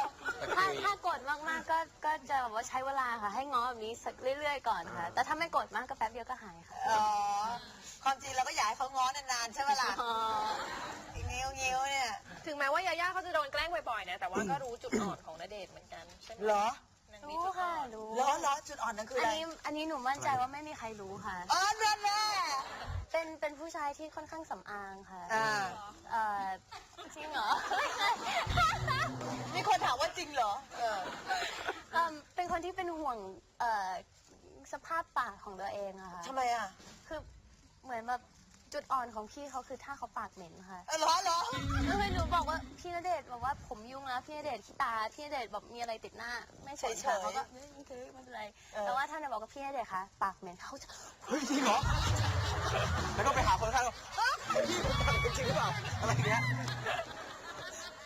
ถ้าโกรธมากๆก็จะแบบว่าใช้เวลาค่ะ ให้ง้อแบบนี้สักเรื่อยๆก่อนค่ะ แต่ถ้าไม่โกรธมากก็แป๊บเดียวก็หายค่ะ อ๋อ ความจริงเราก็อยากให้เขาง้อนานๆใช่ไหมล่ะงิ้วเนี่ย ถึงแม้ว่ายาย่าเขาจะโดนแกล้งบ่อยๆนะแต่ว่าก็รู้จุดอ่อนของณเดชน์เหมือนกันใช่ไหม เหรอ นางมี รู้ จุดอ่ ค่ะ อน รู้ เหรอจุดอ่อนนั้นคือ อั อะ น ไร นี้หนูมั่นใจว่าไม่มีใครรู้ค่ะ อ๋อแน่ เป็นผู้ชายที่ค่อนข้างสำอางค่ะ อ่า จริงเหรอ มีคนถามว่าจริงเหรอ เป็นคนที่เป็นห่วงสภาพปากของตัวเองอะค่ะ ทำไมอ่ะ คือเหมือนแบบจุดอ่อนของพี่เขาคือถ้าเขาปากเหม็นค่ะ เหรอ ก็เลยหนูบอกว่าพี่ณเดชน์บอกว่าผมยุ่งนะพี่ณเดชน์ขี้ตาพี่ณเดชน์แบบมีอะไรติดหน้า ไม่เฉยๆเขาก็ไม่เป็นไรแต่ว่าถ้าเราบอกกับพี่ณเดชน์คะปากเหม็นเขาจะ เฮ้ยจริงเหรอ แล้วก็ไปหาคนข้างเราพี่ผมตัดจริงหรือเปล่าอะไรเงี้ย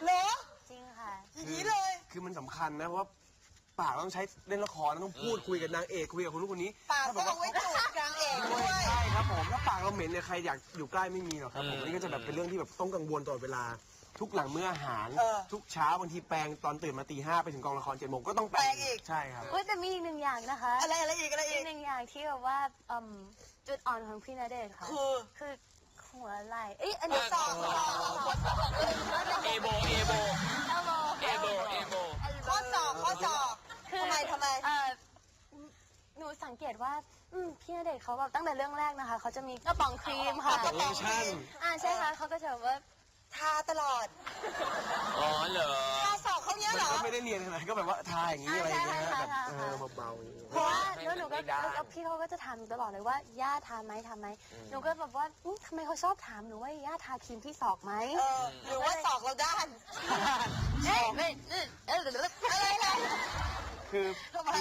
เหรอ จริงค่ะ อย่างนี้เลย คือมันสำคัญนะเพราะว่าปากเราต้องใช้เล่นละครต้องพูดคุยกับนางเอกคุยกับคนนู้นคนนี้ ปากก็เอาไว้จูบนางเอกด้วย ใช่ครับผมถ้าปากเราเหม็นเนี่ยใครอยากอยู่ใกล้ไม่มีหรอกครับผมนี่ก็จะแบบเป็นเรื่องที่แบบต้องกังวลตลอดเวลา ทุกหลังมื้ออาหาร ทุกเช้าบางทีแปรงตอนตื่นมาตี 5ไปถึงกองละคร7 โมงก็ต้องแปรง แปรงอีก ใช่ครับ เว้ยแต่มีอีกหนึ่งอย่างนะคะ อะไรอีก อีกหนึ่งอย่างที่แบบว่าจุดอ่อนของพี่ณเดชน์ค่ะ คือหัวไหล่เอ้ยอันนี้ สอง เอโบ เอลโบ ข้อศอก คือ ทำไม หนูสังเกตว่าพี่ณเดชน์เขาแบบตั้งแต่เรื่องแรกนะคะเขาจะมีกระป๋องครีมค่ะ กระป๋องครีม ใช่ค่ะเขาก็จะแบบว่า ทาตลอด อ๋อเหรอ ทาศอกเขาเนี้ย มัน เหรอ ก็ไม่ได้เรียนอะไรก็แบบว่าทาอย่างนี้อะไรอย่างเงี้ยแบบเบาๆอย่างเงี้ย เพราะว่าแล้วหนูก็ ไม่ได้ แล้วพี่เขาก็จะถามหนูตลอดเลยว่าย่าทาไหมหนูก็แบบว่าทำไมเขาชอบถามหนูว่าย่าทาครีมที่ศอกไหม หรือว่าศอกเราด้าน อะไรล่ะ คือ ทำไม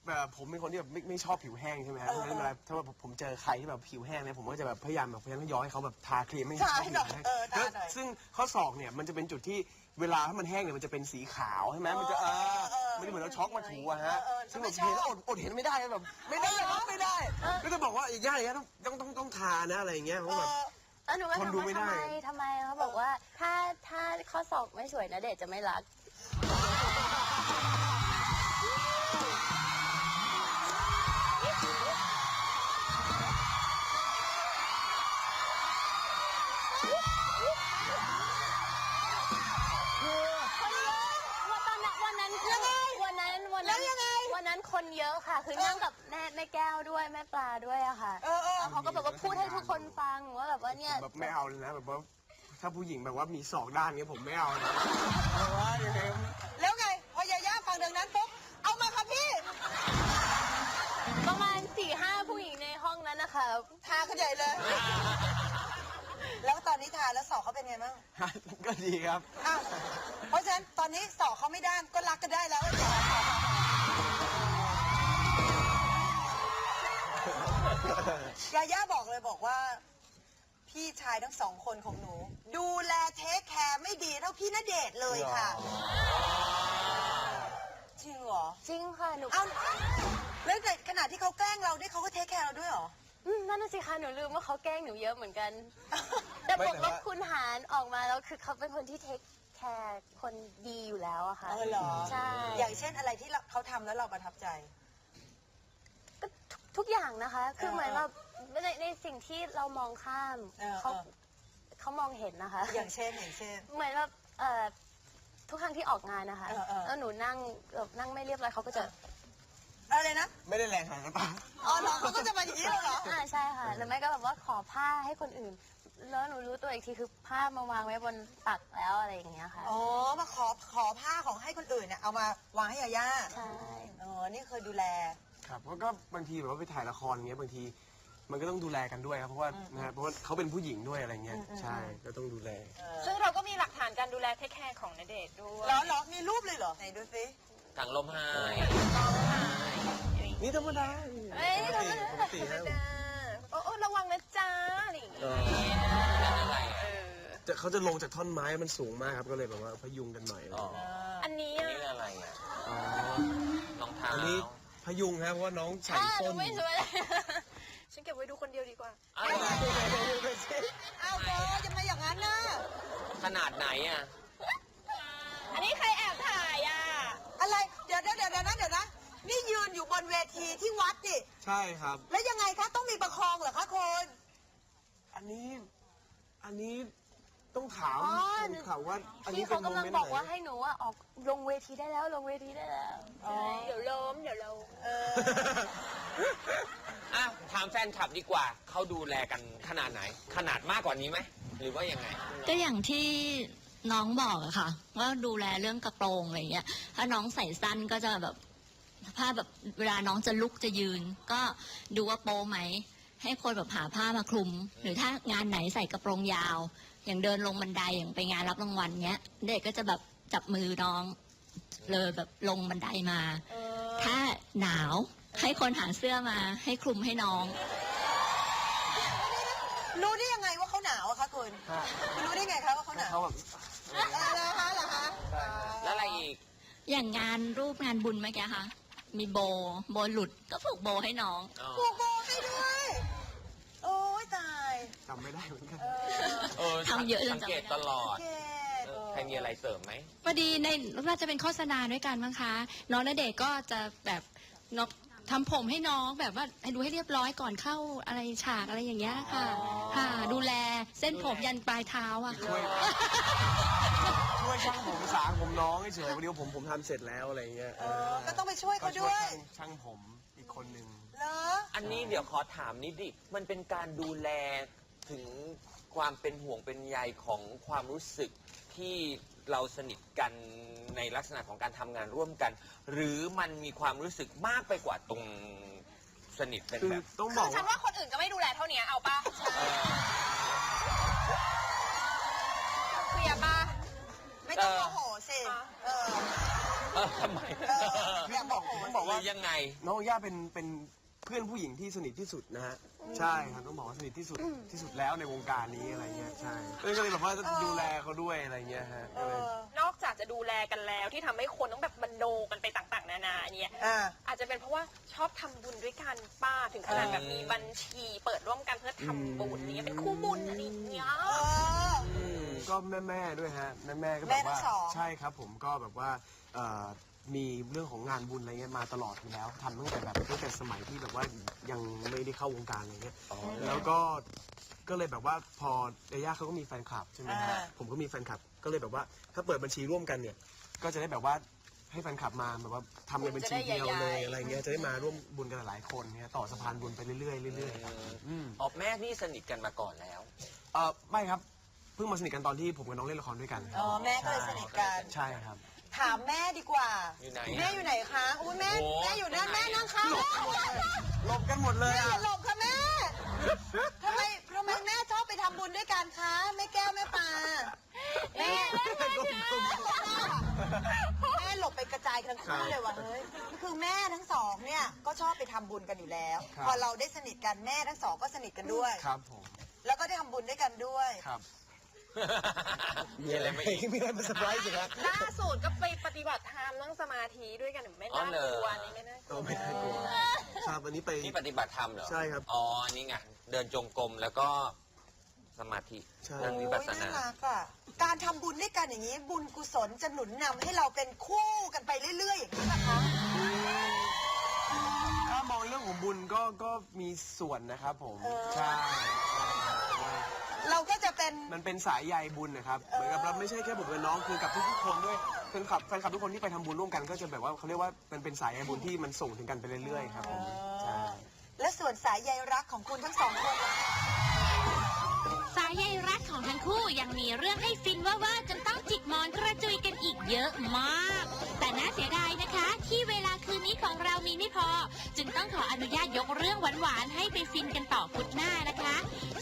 แบบผมเป็นคนที่แบบไม่ชอบผิวแห้งใช่ไหมครับเพราะฉะนั้นเวลาถ้าว่าผมเจอใครที่แบบผิวแห้งเนี่ยผมก็จะแบบพยายามย้อยให้เขาแบบทาครีมไม่ ทาให้หน่อย ผิวแห้ง ทาหน่อย ซึ่งข้อศอกเนี่ยมันจะเป็นจุดที่เวลาถ้ามันแห้งเนี่ยมันจะเป็นสีขาวใช่ไหมมันจะมันจะเหมือนเราช็อกมาถูอะฮะซึ่งแบบเห็นแล้วอดเห็นไม่ได้แบบไม่ได้ก็จะบอกว่าอีกอย่างนี้ต้องทานะอะไรอย่างเงี้ยเพราะแบบ แล้วหนูก็ คน ถาม ดู ว่า ไม่ได้ ทำไมเขาบอกว่าถ้าข้อศอกไม่สวยนะเดชน์จะไม่รัก วันนั้นคนเยอะค่ะ คือนั่งกับแม่แก้วด้วยแม่ปลาด้วยอะค่ะแล้วเขาก็แบบว่าพูดให้ทุกคนฟังว่าแบบว่าเนี่ย แบบไม่เอาเลยนะแบบว่าถ้าผู้หญิงแบบว่ามีศอกด้านเนี้ยผมไม่เอานะเพราะว่ายังไง แล้วไง พอยาย่าฟังดังนั้นปุ๊บ เอามาค่ะพี่ ประมาณ 4-5 ผู้หญิงในห้องนั้นนะคะ ทากันใหญ่เลย แล้วตอนนี้ทาแล้วศอกเขาเป็นไงบ้าง ก็ดีครับ อ้าวเพราะฉะนั้นตอนนี้ศอกเขาไม่ด้านก็รักกันได้แล้วยาย่าบอกเลยบอกว่า พี่ชายทั้ง2 คนของหนู ดูแลเทคแคร์ไม่ดีเท่าพี่ณเดชน์เลยค่ะ จริงเหรอ จริงค่ะหนู อ้าวแล้วแต่ขณะที่เขาแกล้งเราด้วยเขาก็เทคแคร์เราด้วยเหรอ นั่นน่ะสิคะหนูลืมว่าเขาแกล้งหนูเยอะเหมือนกัน แต่ ไม่ บอก แต่ ว่า ว่า คุณหารออกมาแล้วคือเขาเป็นคนที่เทคแค แคร์คนดีอยู่แล้วอะค่ะ เหรอ ใช่ อย่างเช่นอะไรที่เขาทำแล้วเราประทับใจ ก็ทุกอย่างนะคะ คือเหมือนแบบในสิ่งที่เรามองข้าม เขามองเห็นนะคะ อย่างเช่น เหมือนแบบทุกครั้งที่ออกงานนะคะ แล้วหนูนั่งแบบนั่งไม่เรียบร้อยเขาก็จะ อะไรนะ ไม่ได้แรงขนาดนั้นป่ะ อ๋อเหรอเขาก็จะมาอย่างนี้เลยเหรอ ใช่ค่ะหรือไม่ก็แบบว่าขอผ้าให้คนอื่น แล้วหนูรู้ตัวอีกทีคือผ้ามาวางไว้บนตักแล้วอะไรอย่างเงี้ยค่ะ อ๋อ มาขอผ้าของให้คนอื่นเนี่ยเอามาวางให้ยาย่า ใช่ อ๋อ นี่เคยดูแล ครับก็บางทีแบบว่าไปถ่ายละครอย่างเงี้ยบางทีมันก็ต้องดูแลกันด้วยครับเพราะว่านะฮะเพราะว่าเขาเป็นผู้หญิงด้วยอะไรเงี้ยใช่ก็ต้องดูแล ซึ่งเราก็มีหลักฐานการดูแลเทคแคร์ของณเดชน์ด้วย เหรอ มีรูปเลยเหรอ ไหนดูสิ ถังลมหาย นี่ธรรมดา เอ้ย ปกติฮะ โอ้ระวังนะจ๊ะอะไรอย่างเงี้ยเออ เขาจะลงจากท่อนไม้มันสูงมากครับก็เลยแบบว่าพยุงกันหน่อย อ๋อ อันนี้ อันนี้อะไรอ่ะ อ๋อ รองเท้า อันนี้พยุงครับเพราะว่าน้องใส่ ห ส้ นู น ไม่สวยฉันเก็บไว้ดูคนเดียวดีกว่า อะไร อ้าวเธอจะมาอย่างนั้นนะ ขนาดไหนอ่ะ อันนี้ใครแอบถ่ายอ่ะ อะไร เดี๋ยวนะนี่ยืนอยู่บนเวทีที่วัดดิ ใช่ครับ แล้วยังไงคะ ต้องมีประคองเหรอคะคุณ อันนี้ต้องถาม อ๋อ คนข่าวว่าอันนี้ พี่ เป็ เขา นโม กำลัง เมนต์ บอก ไหน ว่าให้หนูอะออกลงเวทีได้แล้วลงเวทีได้แล้ว เดี๋ยวล้ม อ่ะถามแฟนคลับดีกว่า เขาดูแลกันขนาดไหน ขนาดมากกว่านี้ไหม หรือว่ายังไง ก็อย่างที่น้องบอกอะค่ะ ว่าดูแลเรื่องกระโปรงอะไรเงี้ยถ้าน้องใส่สั้นก็จะแบบผ้าแบบเวลาน้องจะลุกจะยืน ก็ดูว่าโปไหม ให้คนแบบหาผ้ามาคลุม หรือถ้างานไหนใส่กระโปรงยาว อย่างเดินลงบันไดอย่างไปงานรับรางวัลเงี้ย เด็กก็จะแบบจับมือน้องเลยแบบลงบันไดมา ถ้าหนาวให้คนหาเสื้อมาให้คลุมให้น้อง รู้ได้ยังไงว่าเขาหนาวอะคะคุณ ฮะ คุณรู้ได้ไงคะว่าเขาหนาว เขาแบบ เหรอคะ แล้วอะไรอีก อย่างงานรูปงานบุญเมื่อกี้ค่ะ มีโบหลุดก็ผูกโบให้น้อง ผูกโบให้ด้วย โอ้ยตาย จำไม่ได้เหมือนกัน ทำเยอะจน สัง จำไม่ได้ เกตตลอด เกด ใครมีอะไรเสริมไหม พอดีในน่าจะเป็นโฆษณาด้วยกันมั้งคะ น้องณเดชน์ก็จะแบบน้องทำผมให้น้องแบบว่าให้ดูให้เรียบร้อยก่อนเข้าอะไรฉากอะไรอย่างเงี้ยค่ะ ค่ะ ดูแลเส้นผมยันปลายเท้าอะค่ะ ช่วยช่างผมสางผมน้องเฉยๆวันนี้ผมทำเสร็จแล้วอะไรเงี้ย ก็ต้องไปช่วยเขาด้วย ช่างผมอีกคนหนึ่ง เหรอ อันนี้เดี๋ยวขอถามนิดดิ มันเป็นการดูแลถึงความเป็นห่วงเป็นใยของความรู้สึกที่เราสนิทกันในลักษณะของการทำงานร่วมกัน หรือมันมีความรู้สึกมากไปกว่าตรงสนิทเป็น คือ แบบ ต้องบ คือ อก ฉัน ว่า ว่าคนอื่นก็ไม่ดูแลเท่านี้เอาป่ะเคลียร์ป่ะ ไม่ต้องโมโหสิ ทำไม อย่าโมโห ต้องบอกว่า หรือยังไง น้องย่าเป็นเพื่อนผู้หญิงที่สนิทที่สุดนะฮะใช่ครับต้องบอกว่าสนิทที่สุดแล้วในวงการนี้อะไรเงี้ยใช่ก็เลยแบบว่าดูแลเขาด้วยอะไรเงี้ยฮะก็เลย นอกจากจะดูแลกันแล้วที่ทำให้คนต้องแบบมโนกันไปต่างๆ นานาเนี่ย อาจจะเป็นเพราะว่าชอบทำบุญด้วยกันป้าถึงขนาดแบบมีบัญชีเปิดร่วมกันเพื่อทำบุญอย่างเงี้ยเป็นคู่บุญอะไรอย่างเงี้ย ก็แม่ด้วยฮะแม่ก็แบบ แม่ทั้ ว่าง สอง ใช่ครับผมก็แบบว่ามีเรื่องของงานบุญอะไรเงี้ยมาตลอดอยู่แล้วทำตั้งแต่สมัยที่แบบว่ายังไม่ได้เข้าวงการอะไรเงี้ยแล้วก็เลยแบบว่าพอเอย่าเขาก็มีแฟนคลับใช่ไหมฮะผมก็มีแฟนคลับก็เลยแบบว่าถ้าเปิดบัญชีร่วมกันเนี่ยก็จะได้แบบว่าให้แฟนคลับมาแบบว่าทำในบัญชีเดียวเลยอะไรเงี้ยจะได้มาร่วมบุญกันหลายๆคนเนี่ยต่อสะพานบุญไปเรื่อยๆเรื่อยๆ ออกแม่นี่สนิทกันมาก่อนแล้ว ไม่ครับเพิ่งมาสนิทกันตอนที่ผมกับน้องเล่นละครด้วยกัน อ๋อแม่ก็เลยสนิทกัน ใช่ครับ ถามแม่ดีกว่า อยู่ไหน แม่อยู่ไหนคะอุ้ยแม่ โอ้ แม่อยู่นั่นแม่นั่งค่ะ หลบกันหมดเลย แม่อ อ่ะ ย่าหลบค่ะแม่ทำไมแม่ชอบไปทำบุญด้วยกันคะแม่แก้วแม่ปลาแม่แม่หลบไปกระจายทั้งคู่เลยว่ะเฮ้ยคือแม่ทั้งสองเนี่ยก็ชอบไปทำบุญกันอยู่แล้ว พอเราได้สนิทกันแม่ทั้งสองก็สนิทกันด้วย ครับผม แล้วก็ได้ทำบุญด้วยกันด้วย ครับ มีอะไรไหมอีก มีอะไรเป็นเซอร์ไพรส์อีกครับ ล่าสุดก็ไปปฏิบัติธรรมนั่งสมาธิด้วยกันไม่น่ากลัวนี่ไม่น่ากลัว ไม่น่ากลัวครับวันนี้ไป นี่ปฏิบัติธรรมเหรอ ใช่ครับ อ๋อ นี่ไง เดินจงกรมแล้วก็ สมาธิ ใช่ นั่งวิปัสสนา โอ้ยรักอ่ะการทำบุญด้วยกันอย่างนี้ บุญกุศลจะหนุนนำให้เราเป็นคู่กันไปเรื่อยๆอย่างนี้นะคะ ถ้ามองเรื่องของบุญก็มีส่วนนะครับผมใช่ เราก็จะเป็น มันเป็นสายใยบุญนะครับเหมือนกับเราไม่ใช่แค่ผมกับน้องคือกับทุกๆคนด้วยแฟนคลับทุกคนที่ไปทำบุญร่วมกันก็จะแบบว่าเขาเรียกว่ามันเป็นสายใยบุญที่มันส่งถึงกันไปเรื่อยๆครับผมใช่ และส่วนสายใยรักของคุณทั้งสองคนล่ะ สายใยรักของทั้งคู่ยังมีเรื่องให้ฟินว่าจนต้องจิกหมอนกระจุยกันอีกเยอะมาก แต่น่าเสียดายนะคะ ที่เวลาคืนนี้ของเรามีไม่พอ จึงต้องขออนุญาตยกเรื่องหวานๆให้ไปฟินกันต่อพุธหน้านะคะ